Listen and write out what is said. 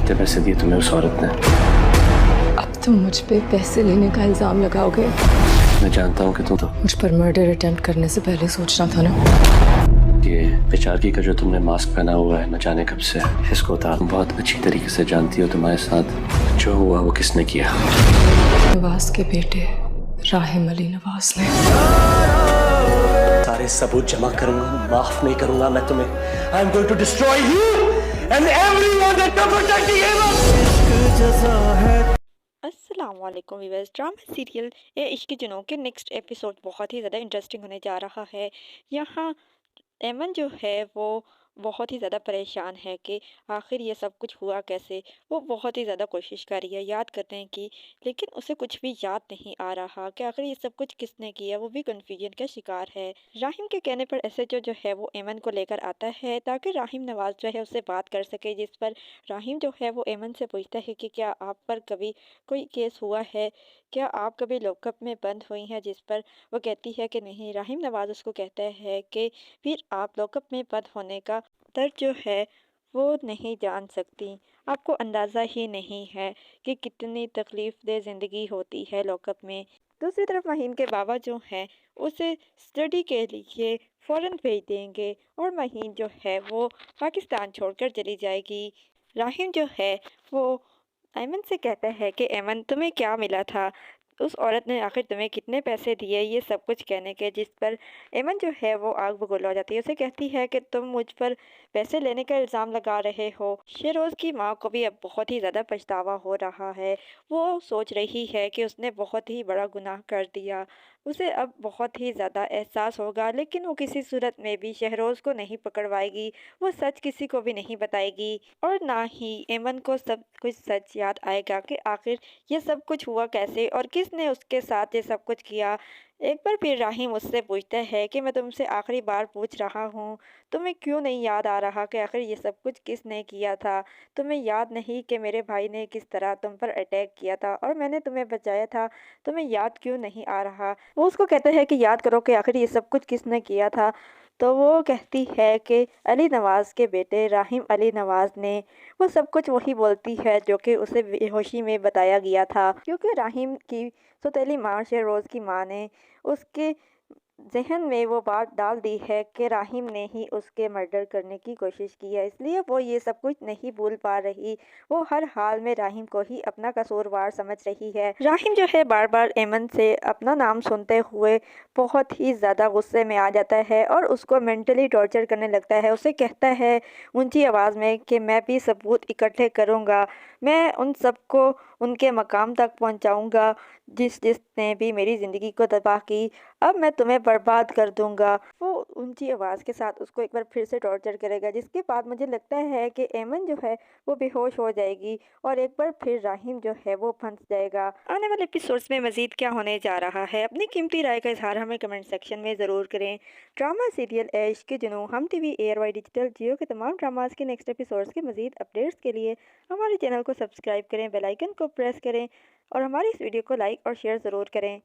कितने पैसे दिए तुम्हें उस औरत ने? अब तुम मुझ पे पैसे लेने का इल्जाम लगाओगे? मैं जानता हूँ कि तुम तो मुझ पर मर्डर अटेम्प्ट करने से पहले सोचना था ना। ये बेचारगी का जो तुमने मास्क पहना हुआ है न जाने कब से, इसको उतार। तुम बहुत अच्छी तरीके से जानती हो तुम्हारे साथ जो हुआ वो किसने किया। नवाज के बेटे राहिम अली नवाज ने। सारे सबूत जमा करूंगा, माफ नहीं करूंगा मैं तुम्हें। I am going to destroy you and everyone that protecting him. अस्सलामुअलैकुम viewers, drama serial Ae Ishq Junoon के नेक्स्ट एपिसोड बहुत ही ज़्यादा इंटरेस्टिंग होने जा रहा है। यहाँ एमन जो है वो बहुत ही ज़्यादा परेशान है कि आखिर ये सब कुछ हुआ कैसे। वो बहुत ही ज़्यादा कोशिश कर रही है याद करने की, लेकिन उसे कुछ भी याद नहीं आ रहा कि आखिर ये सब कुछ किसने किया। वो भी कन्फ्यूजन का शिकार है। राहिम के कहने पर एसएचओ जो है वो एमन को लेकर आता है ताकि राहिम नवाज जो है उससे बात कर सके, जिस पर राहिम जो है वो एमन से पूछता है कि क्या आप पर कभी कोई केस हुआ है, क्या आप कभी लॉकअप में बंद हुई हैं, जिस पर वो कहती है कि नहीं। राहिम नवाज उसको कहता है कि फिर आप लॉकअप में बंद होने का दर्द जो है वो नहीं जान सकती। आपको अंदाज़ा ही नहीं है कि कितनी तकलीफ़ दे ज़िंदगी होती है लॉकअप में। दूसरी तरफ महीन के बाबा जो हैं उसे स्टडी के लिए फ़ौरन भेज देंगे और महीन जो है वो पाकिस्तान छोड़कर चली जाएगी। राहिम जो है वो ऐमन से कहता है कि ऐमन तुम्हें क्या मिला था, उस औरत ने आखिर तुम्हें कितने पैसे दिए, ये सब कुछ कहने के, जिस पर ऐमन जो है वो आग बबूला हो जाती है। उसे कहती है कि तुम मुझ पर पैसे लेने का इल्ज़ाम लगा रहे हो। शेरोज़ की माँ को भी अब बहुत ही ज़्यादा पछतावा हो रहा है। वो सोच रही है कि उसने बहुत ही बड़ा गुनाह कर दिया। उसे अब बहुत ही ज़्यादा एहसास होगा, लेकिन वो किसी सूरत में भी शहरोज़ को नहीं पकड़वाएगी। वो सच किसी को भी नहीं बताएगी और ना ही ऐमन को सब कुछ सच याद आएगा कि आखिर ये सब कुछ हुआ कैसे और किसने उसके साथ ये सब कुछ किया। एक बार फिर राहिम उससे पूछता है कि मैं तुमसे आखिरी बार पूछ रहा हूँ, तुम्हें क्यों नहीं याद आ रहा कि आखिर ये सब कुछ किसने किया था? तुम्हें याद नहीं कि मेरे भाई ने किस तरह तुम पर अटैक किया था और मैंने तुम्हें बचाया था? तुम्हें याद क्यों नहीं आ रहा? वो उसको कहता है कि याद करो कि आखिर ये सब कुछ किसने किया था। तो वो कहती है कि अली नवाज़ के बेटे राहिम अली नवाज़ ने। वो सब कुछ वही बोलती है जो कि उसे बेहोशी में बताया गया था, क्योंकि राहिम की सौतेली माँ शेरोज़ की माँ ने उसके ज़हन में वो बात डाल दी है कि राहिम ने ही उसके मर्डर करने की कोशिश की है, इसलिए वो ये सब कुछ नहीं भूल पा रही। वो हर हाल में राहिम को ही अपना कसूरवार समझ रही है। राहिम जो है बार बार ऐमन से अपना नाम सुनते हुए बहुत ही ज़्यादा गुस्से में आ जाता है और उसको मेंटली टॉर्चर करने लगता है। उसे कहता है ऊंची आवाज़ में कि मैं भी सबूत इकट्ठे करूँगा, मैं उन सबको उनके मकाम तक पहुँचाऊँगा जिसने भी मेरी ज़िंदगी को तबाह की। अब मैं तुम्हें बर्बाद कर दूंगा। वो ऊंची आवाज़ के साथ उसको एक बार फिर से टॉर्चर करेगा, जिसके बाद मुझे लगता है कि ऐमन जो है वो बेहोश हो जाएगी और एक बार फिर राहिम जो है वो फंस जाएगा। आने वाले एपिसोड्स में मज़ीद क्या होने जा रहा है, अपनी कीमती राय का इजहार हमें कमेंट सेक्शन में ज़रूर करें। ड्रामा सीरियल ए इश्क जुनून हम टीवी ARY डिजिटल जियो के तमाम ड्रामाज के नेक्स्ट एपिसोड्स के मज़ीद अपडेट्स के लिए हमारे चैनल को सब्सक्राइब करें, बेल आइकन को प्रेस करें और हमारी इस वीडियो को लाइक और शेयर ज़रूर करें।